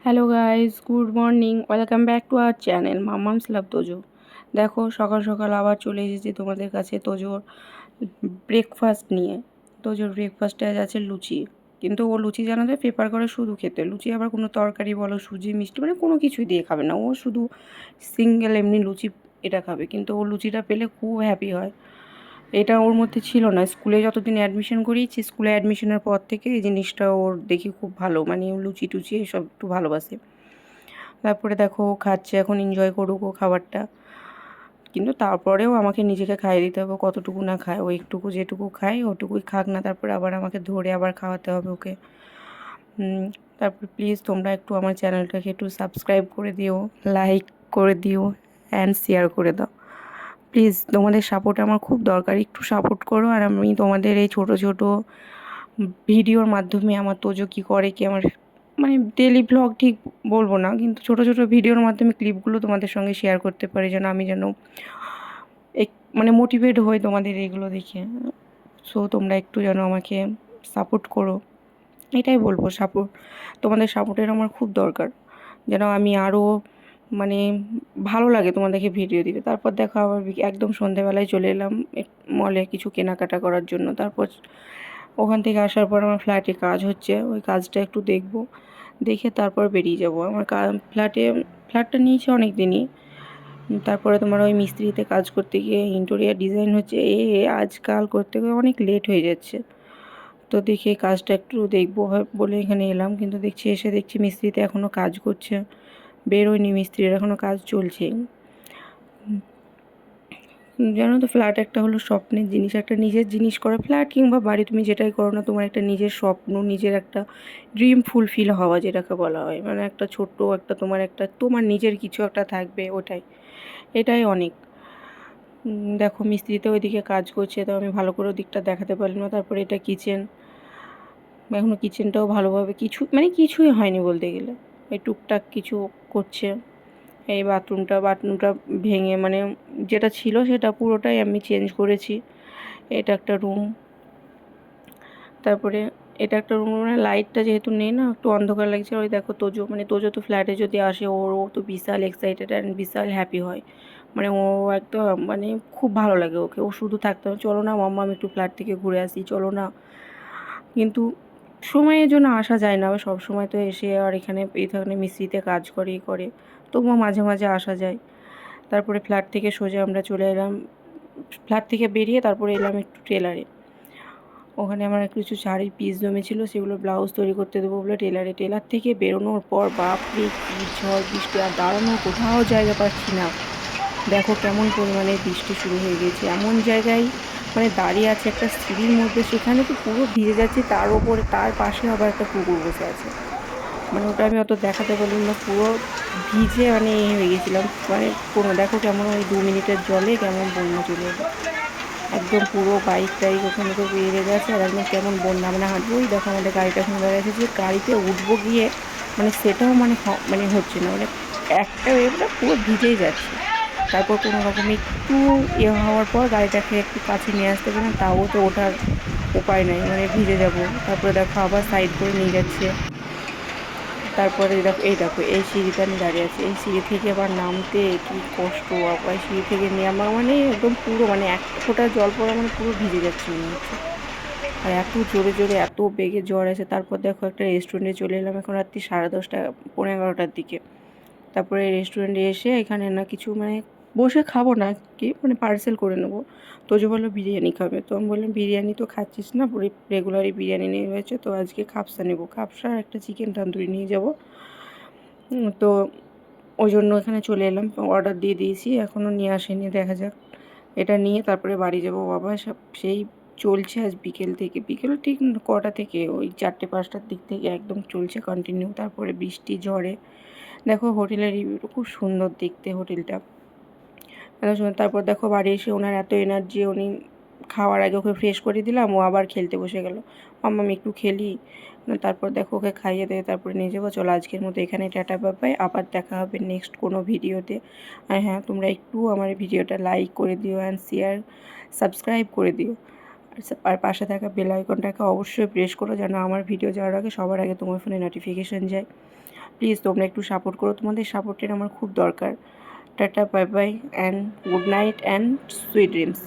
Hello guys, good morning, welcome back to our channel mammam's love Tojo. দেখো সকাল সকাল আবার চলে এসেছি তোমাদের কাছে তোজোর ব্রেকফাস্ট নিয়ে। তোজোর ব্রেকফাস্টে আজ আছে লুচি, কিন্তু ও লুচি জানাতে প্রেফার করে শুধু খেতে। লুচি আবার কোনো তরকারি বলো, সুজি, মিষ্টি, মানে কোনো কিছুই দিয়ে খাবে না। ও শুধু সিঙ্গেল এমনি লুচি এটা খাবে, কিন্তু ও লুচিটা পেলে খুব হ্যাপি হয়। এটা ওর মধ্যে ছিল না। স্কুলে যতদিন অ্যাডমিশন করিয়েছি, স্কুলে অ্যাডমিশনের পর থেকে এই জিনিসটা ওর দেখি খুব ভালো, মানে লুচি টুচি এসব একটু ভালোবাসে। তারপরে দেখো ও খাচ্ছে, এখন এনজয় করুক ও খাবারটা, কিন্তু তারপরেও আমাকে নিজেকে খাইয়ে দিতে হবে। কতটুকু না খায় ও, একটুকু যেটুকু খায় ওটুকুই খাক না, তারপরে আবার আমাকে ধরে আবার খাওয়াতে হবে ওকে। তারপর প্লিজ তোমরা একটু আমার চ্যানেলটাকে একটু সাবস্ক্রাইব করে দিও, লাইক করে দিও অ্যান্ড শেয়ার করে দাও প্লিজ। তোমাদের সাপোর্ট আমার খুব দরকার, একটু সাপোর্ট করো। আর আমি তোমাদের এই ছোট ছোট ভিডিওর মাধ্যমে আমার তোজো কী করে, কি আমার মানে ডেলি ভ্লগ ঠিক বলবো না, কিন্তু ছোট ছোট ভিডিওর মাধ্যমে ক্লিপগুলো তোমাদের সঙ্গে শেয়ার করতে পারি, যেন আমি যেন এক মানে মোটিভেট হই তোমাদের এগুলো দেখে। সো তোমরা একটু যেন আমাকে সাপোর্ট করো, এটাই বলবো। তোমাদের সাপোর্টের আমার খুব দরকার, যেন আমি আরও মানে ভালো লাগে তোমাদেরকে ভিডিও দিতে। তারপর দেখো আবার একদম সন্ধেবেলায় চলে এলাম মলে কিছু কেনাকাটা করার জন্য। তারপর ওখান থেকে আসার পর আমার ফ্ল্যাটে কাজ হচ্ছে, ওই কাজটা একটু দেখবো, দেখে তারপর বেরিয়ে যাব। আমার ফ্ল্যাটটা নিয়েছি অনেক দিনই। তারপরে তোমার ওই মিস্ত্রিতে কাজ করতে গিয়ে ইন্টেরিয়ার ডিজাইন হচ্ছে, আজকাল করতে গিয়ে অনেক লেট হয়ে যাচ্ছে। তো দেখি এই কাজটা একটু দেখবো বলে এখানে এলাম, কিন্তু দেখছি মিস্ত্রিতে এখনও কাজ করছে, বেরোয়নি মিস্ত্রির, এখনও কাজ চলছে। জানো তো, ফ্ল্যাট একটা হলো স্বপ্নের জিনিস, একটা নিজের জিনিস করা। ফ্ল্যাট কিংবা বাড়ি তুমি যেটাই করো না, তোমার একটা নিজের স্বপ্ন, নিজের একটা ড্রিম ফুলফিল হওয়া যেটাকে বলা হয়, মানে একটা ছোট্ট একটা তোমার নিজের কিছু একটা থাকবে, এটাই অনেক। দেখো মিস্ত্রিতে ওইদিকে কাজ করছে, তো আমি ভালো করে ওদিকটা দেখাতে পারলাম না। তারপরে এটা কিচেন, এখনও কিচেনটাও ভালোভাবে কিছুই হয়নি বলতে গেলে, এই টুকটাক কিছু করছে। এই বাথরুমটা ভেঙে, মানে যেটা ছিল সেটা পুরোটাই আমি চেঞ্জ করেছি। এটা একটা রুম, তারপরে এটা একটা রুম, মানে লাইটটা যেহেতু নেই না, একটু অন্ধকার লাগছে। ওই দেখো তোজো তো ফ্ল্যাটে যদি আসে, ও তো বিশাল এক্সাইটেড অ্যান্ড বিশাল হ্যাপি হয়। মানে ও একদম মানে খুব ভালো লাগে ওকে, ও শুধু থাকতে হবে, চলো না মাম্মা আমি একটু ফ্ল্যাট থেকে ঘুরে আসি, চলো না। কিন্তু সময়ের জন্য আসা যায় না, সব সময় তো এসে আর এখানে মিস্ত্রিতে কাজ করে, তবুও মাঝে মাঝে আসা যায়। তারপরে ফ্ল্যাট থেকে সোজা আমরা চলে এলাম, ফ্ল্যাট থেকে বেরিয়ে তারপরে এলাম একটু টেলারে। ওখানে আমার কিছু শাড়ির পিস জমেছিল, সেগুলো ব্লাউজ তৈরি করতে দেবো বলে টেলার থেকে বেরোনোর পর বাপরে কী ঝড় বৃষ্টি, আর দাঁড়ানোর কোথাও জায়গা পাচ্ছি না। দেখো কেমন পরিমাণে বৃষ্টি শুরু হয়ে গেছে, এমন জায়গায় মানে দাঁড়িয়ে আছে একটা সিঁড়ির মধ্যে, সেখানে তো পুরো ভিজে যাচ্ছে, তার ওপরে তার পাশে আবার একটা কুকুর বসে আছে। মানে ওটা আমি অত দেখাতে পারলাম না, পুরো ভিজে মানে হয়ে গেছিলাম। মানে কোনো দেখো কেমন ওই 2 মিনিটের জলে কেমন বন্যা চলে এলো, একদম পুরো বাইক টাইক ওখানে তো বেরিয়ে গেছে, আর একদম কেমন বন্যা, মানে হাঁটবো। ওই দেখো আমাদের গাড়িটা ওখানে দাঁড়িয়ে আছে, যে গাড়িতে উঠবো গিয়ে মানে সেটাও মানে হচ্ছে না, মানে একটা এবারে পুরো ভিজেই যাচ্ছে। তারপর কোনো রকমে একটু হওয়ার পর গাড়িটাকে একটু কাছে নিয়ে আসতে পারলাম, তাও তো ওঠার উপায় নাই, মানে ভিজে যাব। তারপরে দেখো আবার সাইড করে নিয়ে যাচ্ছে। তারপরে দেখো এই সিঁড়িতে আমি দাঁড়িয়ে আছি, এই সিঁড়ি থেকে আবার নামতে কি কষ্ট, আবার সিঁড়ি থেকে নামা মানে একদম পুরো মানে এক ফোঁটা জল পড়া মানে পুরো ভিজে যাচ্ছে মনে হচ্ছে। আর এত জোরে জোরে এত বেগে জ্বর আছে। তারপর দেখো একটা রেস্টুরেন্টে চলে এলাম, এখন রাত্রি 10:30, 11:30 দিকে। তারপরে রেস্টুরেন্টে এসে এখানে না কিছু মানে বসে খাবো না, কি মানে পার্সেল করে নেবো। তোজো বললো বিরিয়ানি খাবে, তো আমি বললাম বিরিয়ানি তো খাচ্ছিস না, রেগুলারই বিরিয়ানি নিয়ে হয়েছে, তো আজকে খাপসা নেবো, খাপসা আর একটা চিকেন তন্দুরি নিয়ে যাবো। তো ওই জন্য এখানে চলে এলাম, অর্ডার দিয়ে দিয়েছি, এখনও নিয়ে আসেনি, দেখা যাক। এটা নিয়ে তারপরে বাড়ি যাব। বাবা সব সেই চলছে আজ বিকেল ঠিক কটা থেকে, ওই 4টে 5টার দিক থেকে একদম চলছে কন্টিনিউ। তারপরে বৃষ্টি ঝড়ে দেখো হোটেলের রিভিউটা খুব সুন্দর দেখতে, হোটেলটা এত সুন্দর। তারপর দেখো বাড়ি এসে ওনার এত এনার্জি, উনি খাওয়ার আগে ওকে ফ্রেশ করে দিলাম, ও আবার খেলতে বসে গেল, মাম্মা আমি একটু খেলি। তারপর দেখো ওকে খাইয়ে দেয়, তারপরে নিয়ে যাবো। চলো আজকের মতো এখানে টাটা বাই, আবার দেখা হবে নেক্সট কোনো ভিডিওতে। আর হ্যাঁ, তোমরা একটু আমার ভিডিওটা লাইক করে দিও অ্যান্ড শেয়ার, সাবস্ক্রাইব করে দিও। আর পাশে থাকা বেল আইকনটাকে অবশ্যই প্রেস করো, যেন আমার ভিডিও যাওয়ার আগে সবার আগে তোমার ফোনে নোটিফিকেশান যায়। প্লিজ তোমরা একটু সাপোর্ট করো, তোমাদের সাপোর্টের আমার খুব দরকার। Tata, bye bye and good night and sweet dreams.